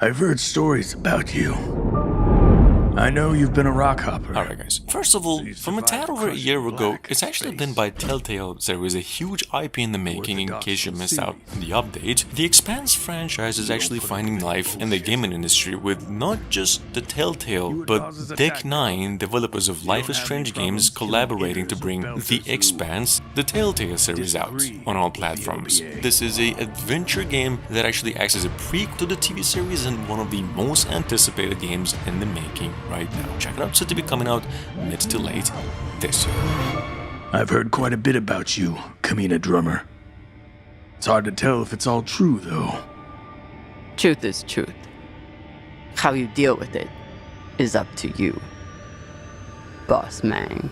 I've heard stories about you. I know you've been a rock hopper. Alright guys, first of all, from a tad over a year ago, it's actually been by Telltale series, a huge IP in the making in case you missed out on the update. The Expanse franchise is actually finding life in the gaming industry with not just the Telltale, but Deck 9, developers of Life is Strange games, collaborating to bring the Expanse, the Telltale series out on all platforms. This is an adventure game that actually acts as a prequel to the TV series and one of the most anticipated games in the making right now. Check it out, set to be coming out mid to late this year. I've heard quite a bit about you, Kamina Drummer. It's hard to tell if it's all true, though. Truth is truth. How you deal with it is up to you, Boss Man.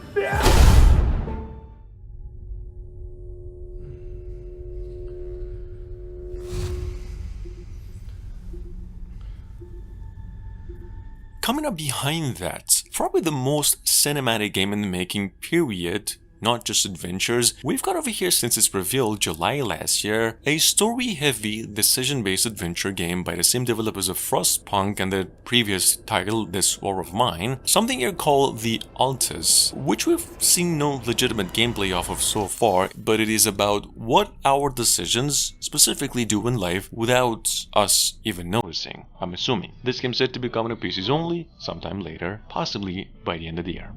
Coming up behind that, probably the most cinematic game in the making, period, not just adventures, we've got over here since its reveal July last year, a story-heavy, decision-based adventure game by the same developers of Frostpunk and the previous title, This War of Mine, something here called The Altus, which we've seen no legitimate gameplay off of so far, but it is about what our decisions specifically do in life without us even noticing, I'm assuming. This game's set to be coming to PCs only sometime later, possibly by the end of the year.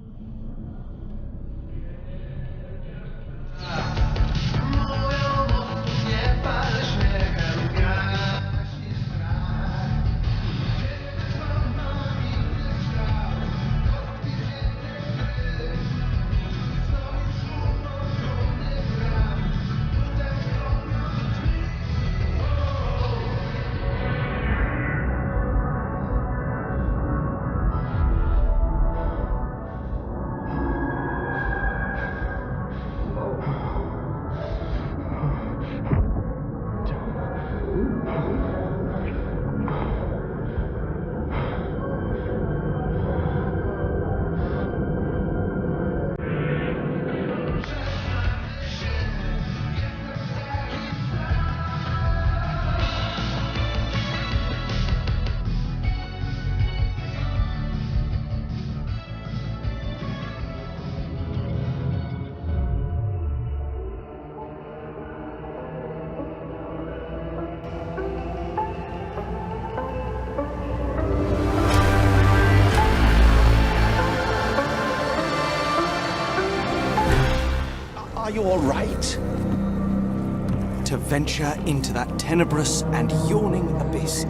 Are you all right? To venture into that tenebrous and yawning abyss.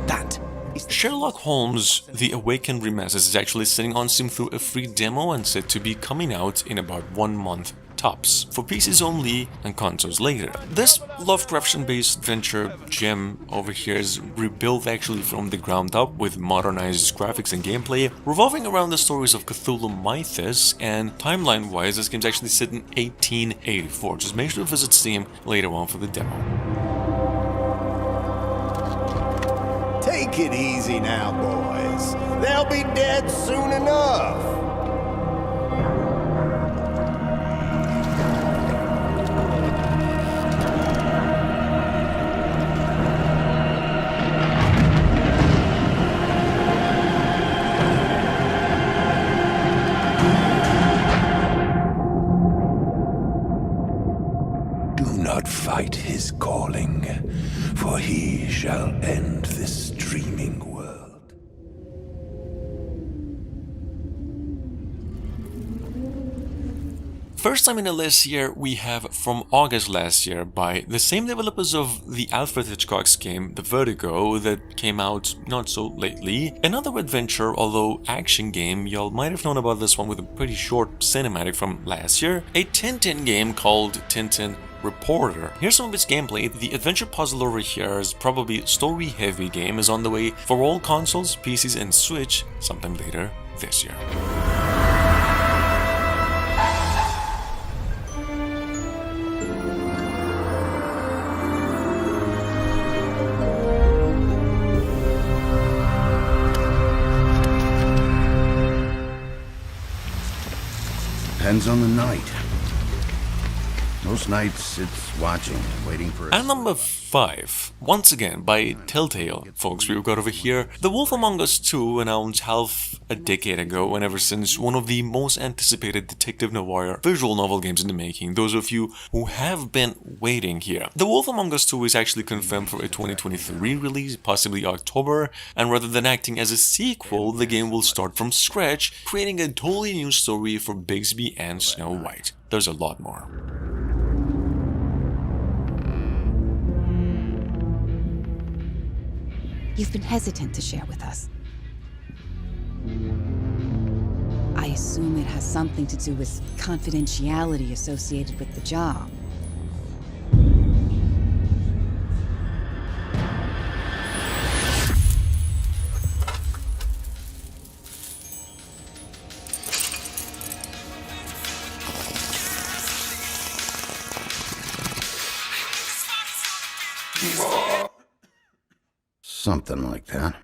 That is Sherlock Holmes, The Awakened Remastered is actually sitting on Steam through a free demo and said to be coming out in about 1 month tops, for PCs only and consoles later. This Lovecraftian-based adventure gem over here is rebuilt actually from the ground up with modernized graphics and gameplay, revolving around the stories of Cthulhu Mythos, and timeline-wise this game's actually set in 1884. Just make sure to visit Steam later on for the demo. Take it easy now, boys. They'll be dead soon enough. Fight his calling, for he shall end this dreaming world. First time in the list here we have from August last year by the same developers of the Alfred Hitchcock's game The Vertigo that came out not so lately. Another adventure, although action game, y'all might have known about this one with a pretty short cinematic from last year. A Tintin game called Tintin Reporter. Here's some of its gameplay. The adventure puzzle over here is probably story-heavy game, is on the way for all consoles, PCs and Switch sometime later this year. Depends on the night. Most nights, it's watching, waiting for... And number 5, once again by Telltale. Folks, we've got over here The Wolf Among Us 2, announced half a decade ago, and ever since, one of the most anticipated detective noir visual novel games in the making. Those of you who have been waiting here. The Wolf Among Us 2 is actually confirmed for a 2023 release, possibly October, and rather than acting as a sequel, the game will start from scratch, creating a totally new story for Bixby and Snow White. There's a lot more. You've been hesitant to share with us. I assume it has something to do with confidentiality associated with the job. Something like that.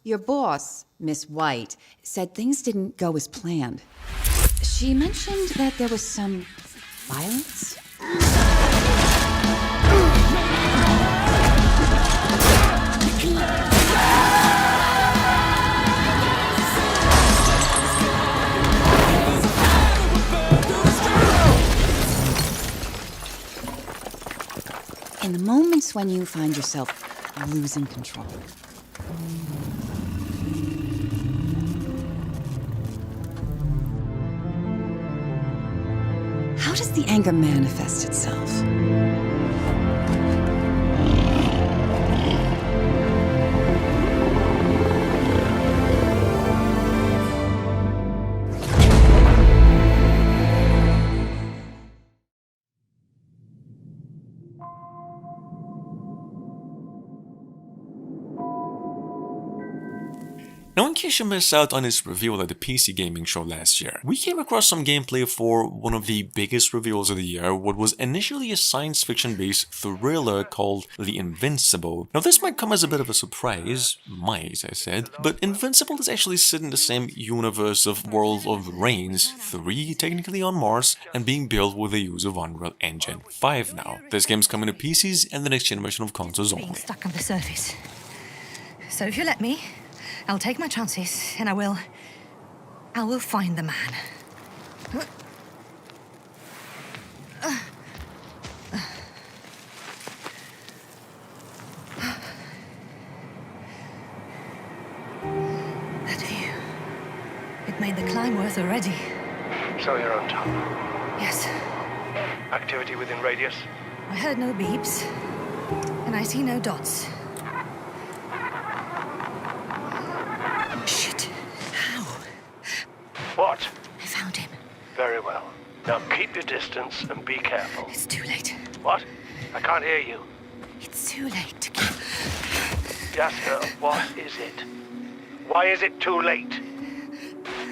Your boss, Miss White, said things didn't go as planned. She mentioned that there was some violence? In the moments when you find yourself losing control. How does the anger manifest itself? Now, in case you missed out on his reveal at the PC gaming show last year, we came across some gameplay for one of the biggest reveals of the year, what was initially a science fiction based thriller called The Invincible. Now, this might come as a bit of a surprise, might I said, but Invincible is actually set in the same universe of World of Reigns 3, technically on Mars, and being built with the use of Unreal Engine 5 now. This game's coming to PCs and the next generation of consoles only. Being stuck on the surface. So if you let me, I'll take my chances, and I will find the man. That view. It made the climb worth already. So you're on top. Yes. Activity within radius? I heard no beeps, and I see no dots. Shit. How? What? I found him. Very well. Now keep your distance and be careful. It's too late. What? I can't hear you. It's too late to keep... Yasna, what is it? Why is it too late?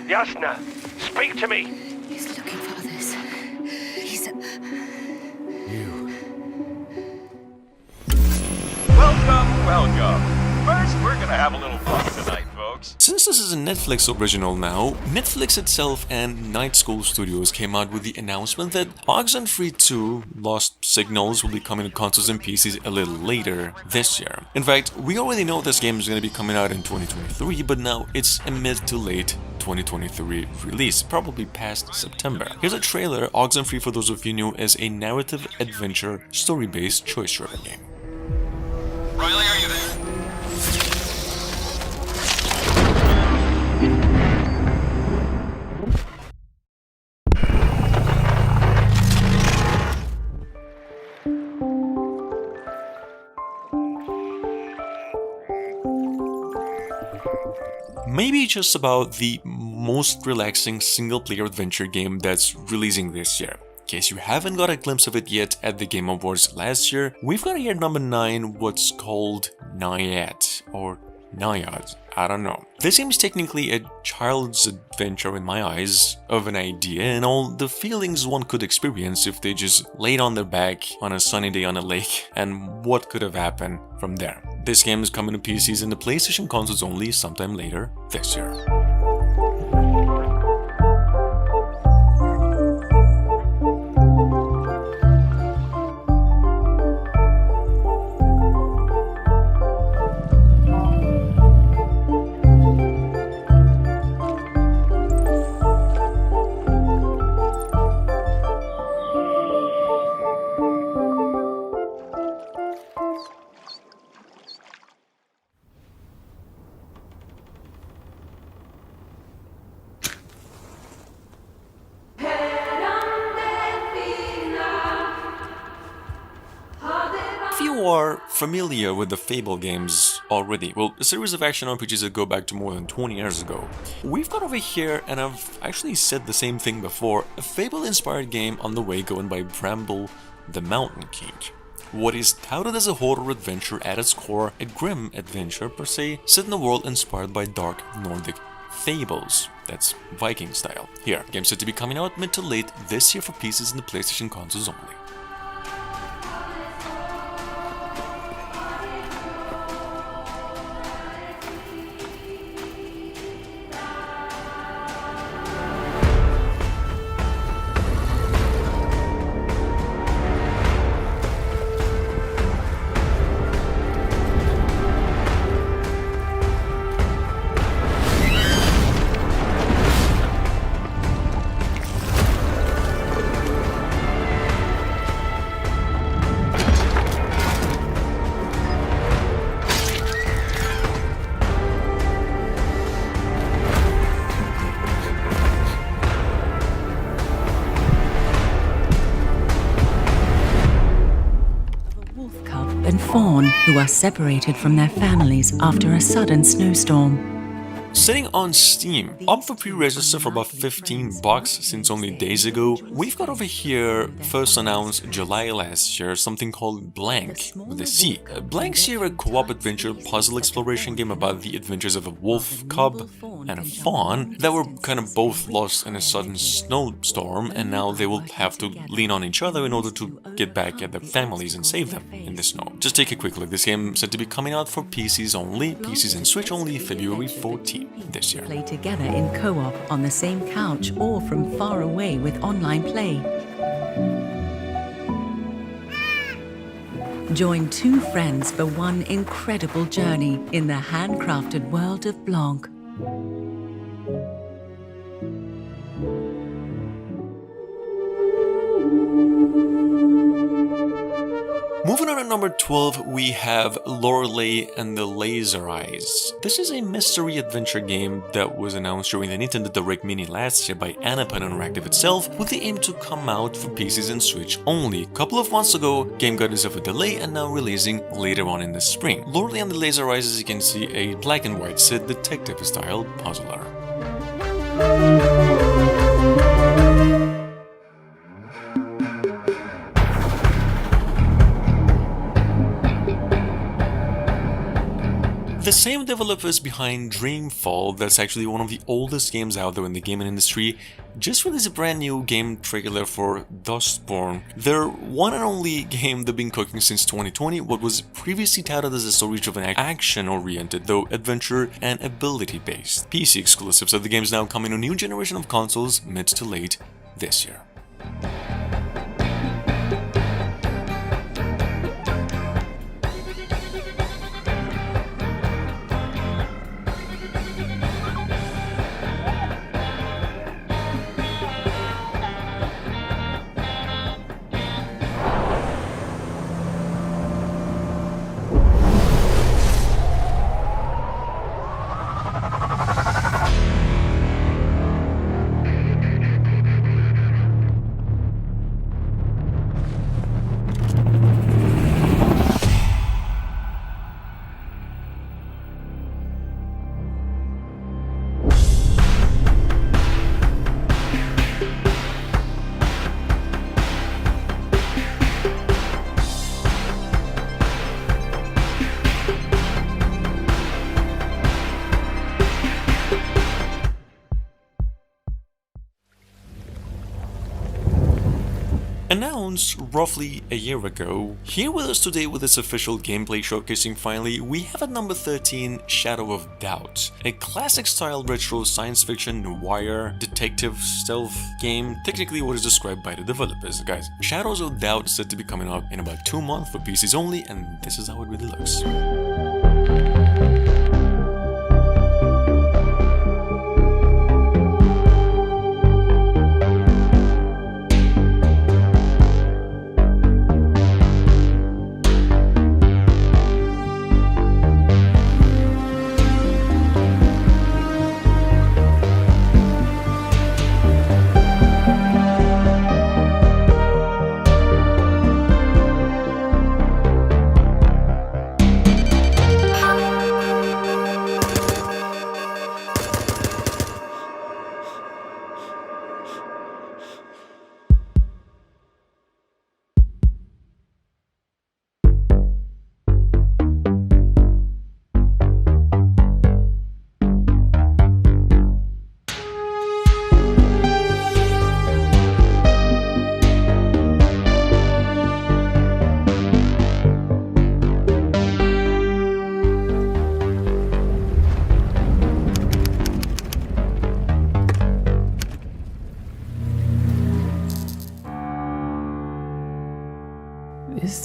Yasna, speak to me! He's looking for others. He's... Welcome. First, we're gonna have a little fun tonight, folks. Since this is a Netflix original now, Netflix itself and Night School Studios came out with the announcement that Oxenfree 2 Lost Signals will be coming to consoles and PCs a little later this year. In fact, we already know this game is going to be coming out in 2023, but now it's a mid to late 2023 release, probably past September. Here's a trailer. Oxenfree, for those of you new, is a narrative adventure story-based choice-driven game. Riley, are you there? Maybe just about the most relaxing single-player adventure game that's releasing this year. In case you haven't got a glimpse of it yet at the Game Awards last year, we've got here number 9 what's called Naiad, or Naiad, I don't know. This game is technically a child's adventure in my eyes of an idea and all the feelings one could experience if they just laid on their back on a sunny day on a lake, and what could have happened from there. This game is coming to PCs and the PlayStation consoles only sometime later this year. are familiar with the Fable games already, well, a series of action RPGs that go back to more than 20 years ago, we've got over here, and I've actually said the same thing before, a Fable-inspired game on the way going by Bramble, the Mountain King. What is touted as a horror adventure at its core, a grim adventure per se, set in a world inspired by dark Nordic fables. That's Viking style. Here, game set to be coming out mid to late this year for PCs and the PlayStation consoles only. And fawn who are separated from their families after a sudden snowstorm. Sitting on Steam, up for pre-register for about $15 since only days ago, we've got over here, first announced July last year, something called Blanc, with a C. Blanc's here a co-op adventure puzzle exploration game about the adventures of a wolf cub and a fawn that were kind of both lost in a sudden snowstorm, and now they will have to lean on each other in order to get back at their families and save them in the snow. Just take a quick look. This game is said to be coming out for PCs only, PCs and Switch only, February 14th. This year. Play together in co-op on the same couch or from far away with online play. Join two friends for one incredible journey in the handcrafted world of Blanc. Moving on at number 12, we have Lorelei and the Laser Eyes. This is a mystery adventure game that was announced during the Nintendo Direct Mini last year by Anapan Interactive itself, with the aim to come out for PCs and Switch only. A couple of months ago, game got itself a delay and now releasing later on in the spring. Lorelei and the Laser Eyes, as you can see, a black and white Sid detective-style puzzler. The same developers behind Dreamfall, that's actually one of the oldest games out there in the gaming industry, just released a brand new game trailer for Dustborn, their one and only game they've been cooking since 2020, what was previously touted as a story-driven action-oriented, though adventure and ability-based. PC exclusive, so the game's now coming to a new generation of consoles mid to late this year. Announced roughly a year ago, here with us today with its official gameplay showcasing finally, we have at number 13 Shadow of Doubt, a classic style retro science fiction noir detective stealth game, technically what is described by the developers. Guys, Shadows of Doubt is set to be coming out in about 2 months for PCs only, and this is how it really looks.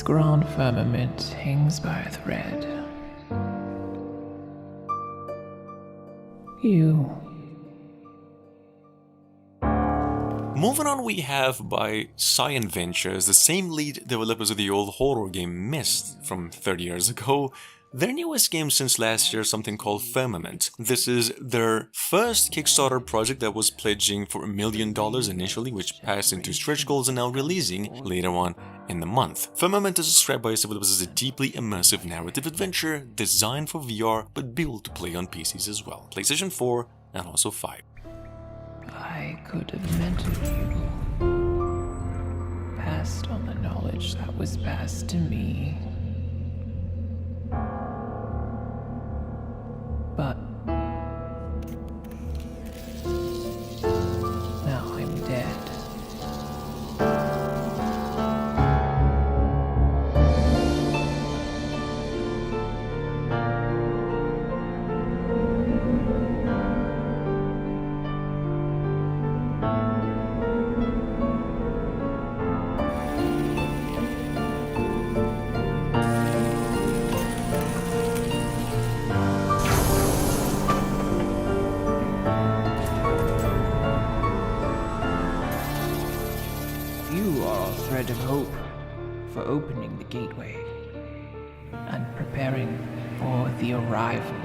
grand firmament hangs by a thread. You. Moving on, we have by Cyan Ventures, the same lead developers of the old horror game Myst from 30 years ago. Their newest game since last year is something called Firmament. This is their first Kickstarter project that was pledging for $1 million initially, which passed into stretch goals and now releasing later on in the month. Firmament is described by its developers as a deeply immersive narrative adventure designed for VR but built to play on PCs as well, PlayStation 4 and also 5. I could have mentored you, passed on the knowledge that was passed to me. But now I'm dead. Thread of hope for opening the gateway and preparing for the arrival.